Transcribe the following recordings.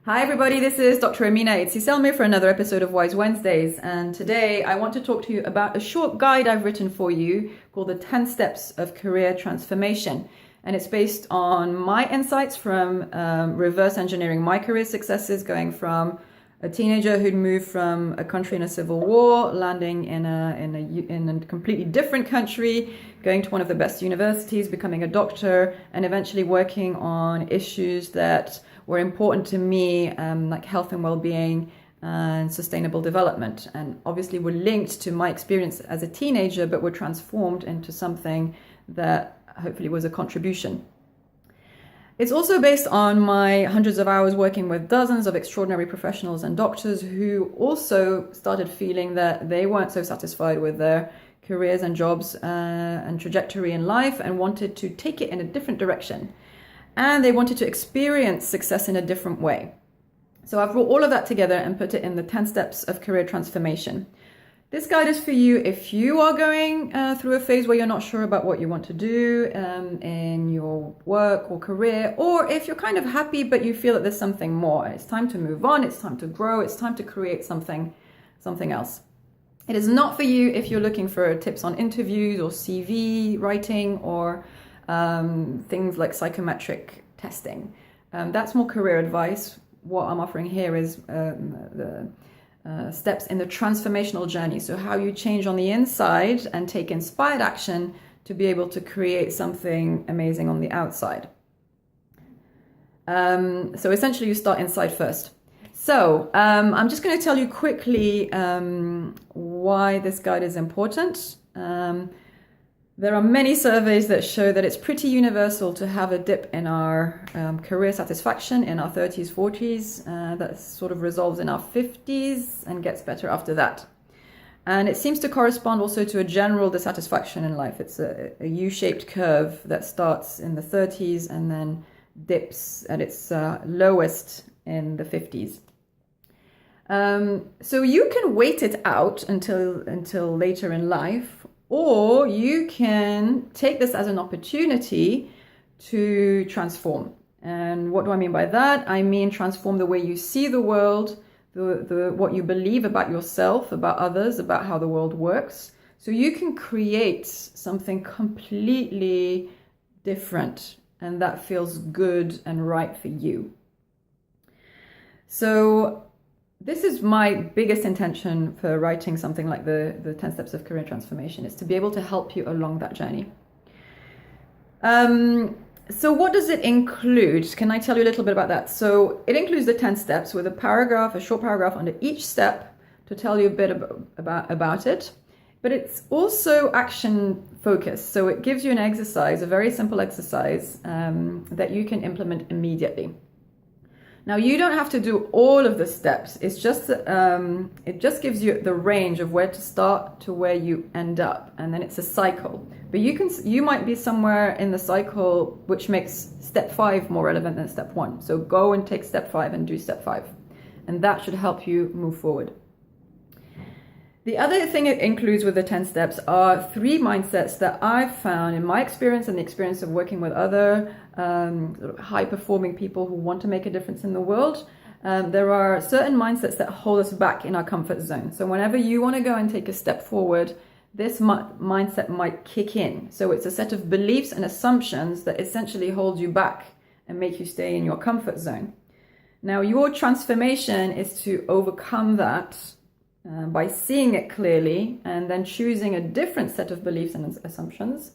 Hi everybody, this is Dr. Amina Aitsi-Selmi for another episode of Wise Wednesdays, and today I want to talk to you about a short guide I've written for you called the 10 Steps of Career Transformation. And it's based on my insights from reverse engineering my career successes, going from a teenager who'd moved from a country in a civil war, landing in a completely different country, going to one of the best universities, becoming a doctor, and eventually working on issues that were important to me, like health and well-being and sustainable development. And obviously were linked to my experience as a teenager, but were transformed into something that hopefully was a contribution. It's also based on my hundreds of hours working with dozens of extraordinary professionals and doctors who also started feeling that they weren't so satisfied with their careers and jobs and trajectory in life and wanted to take it in a different direction. And they wanted to experience success in a different way. So I've brought all of that together and put it in the 10 Steps of Career Transformation. This guide is for you if you are going through a phase where you're not sure about what you want to do in your work or career, or if you're kind of happy but you feel that there's something more. It's time to move on, it's time to grow, it's time to create something else. It is not for you if you're looking for tips on interviews or CV writing or things like psychometric testing. That's more career advice. What I'm offering here is the steps in the transformational journey. So how you change on the inside and take inspired action to be able to create something amazing on the outside. So essentially you start inside first. So I'm just going to tell you quickly why this guide is important. There are many surveys that show that it's pretty universal to have a dip in our career satisfaction in our 30s, 40s. That sort of resolves in our 50s and gets better after that. And it seems to correspond also to a general dissatisfaction in life. It's a U-shaped curve that starts in the 30s and then dips at its lowest in the 50s. So you can wait it out until later in life, or you can take this as an opportunity to transform. And what do I mean by that? I mean transform the way you see the world, what you believe about yourself, about others, about how the world works. So you can create something completely different and that feels good and right for you. So this is my biggest intention for writing something like the 10 Steps of Career Transformation, is to be able to help you along that journey. So what does it include? Can I tell you a little bit about that? So it includes the 10 steps with a short paragraph under each step to tell you a bit about it. But it's also action focused. So it gives you an exercise, a very simple exercise that you can implement immediately. Now, you don't have to do all of the steps. It's just it just gives you the range of where to start to where you end up, and then it's a cycle. But you might be somewhere in the cycle which makes step 5 more relevant than step 1. So go and take step 5 and do step 5, and that should help you move forward. The other thing it includes with the 10 steps are 3 mindsets that I've found in my experience and the experience of working with other high-performing people who want to make a difference in the world. There are certain mindsets that hold us back in our comfort zone. So whenever you want to go and take a step forward, this mindset might kick in. So it's a set of beliefs and assumptions that essentially hold you back and make you stay in your comfort zone. Now, your transformation is to overcome that by seeing it clearly and then choosing a different set of beliefs and assumptions.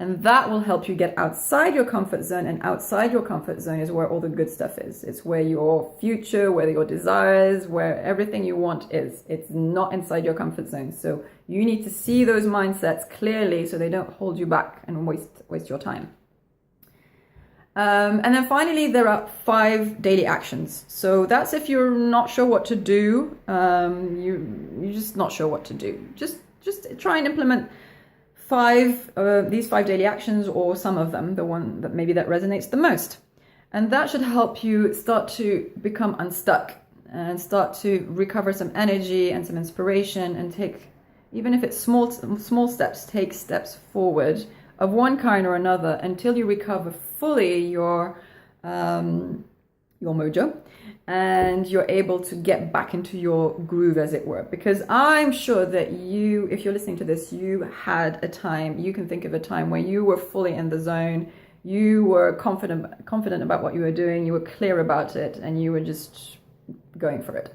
And that will help you get outside your comfort zone. And outside your comfort zone is where all the good stuff is. It's where your future, where your desires, where everything you want is. It's not inside your comfort zone. So you need to see those mindsets clearly so they don't hold you back and waste your time. And then finally, there are 5 daily actions. So that's if you're not sure what to do, you're just not sure what to do. Just try and implement these 5 daily actions, or some of them, the one that maybe that resonates the most. And that should help you start to become unstuck and start to recover some energy and some inspiration, and take, even if it's small steps, take steps forward of one kind or another until you recover fully your your mojo, and you're able to get back into your groove, as it were. Because I'm sure that you, if you're listening to this, you had a time, you can think of a time where you were fully in the zone, you were confident about what you were doing, you were clear about it, and you were just going for it.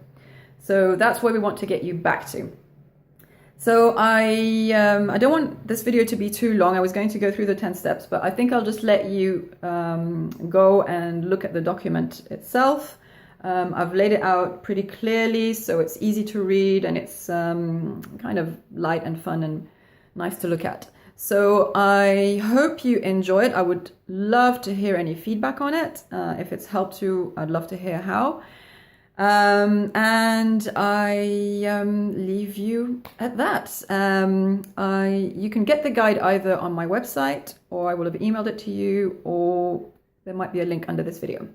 So that's where we want to get you back to. So I don't want this video to be too long. I was going to go through the 10 steps, but I think I'll just let you go and look at the document itself. I've laid it out pretty clearly, so it's easy to read, and it's kind of light and fun and nice to look at. So I hope you enjoy it. I would love to hear any feedback on it. If it's helped you, I'd love to hear how. And I leave you at that. You can get the guide either on my website, or I will have emailed it to you, or there might be a link under this video.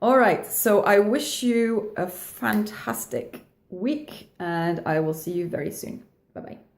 All right, so I wish you a fantastic week, and I will see you very soon. Bye-bye.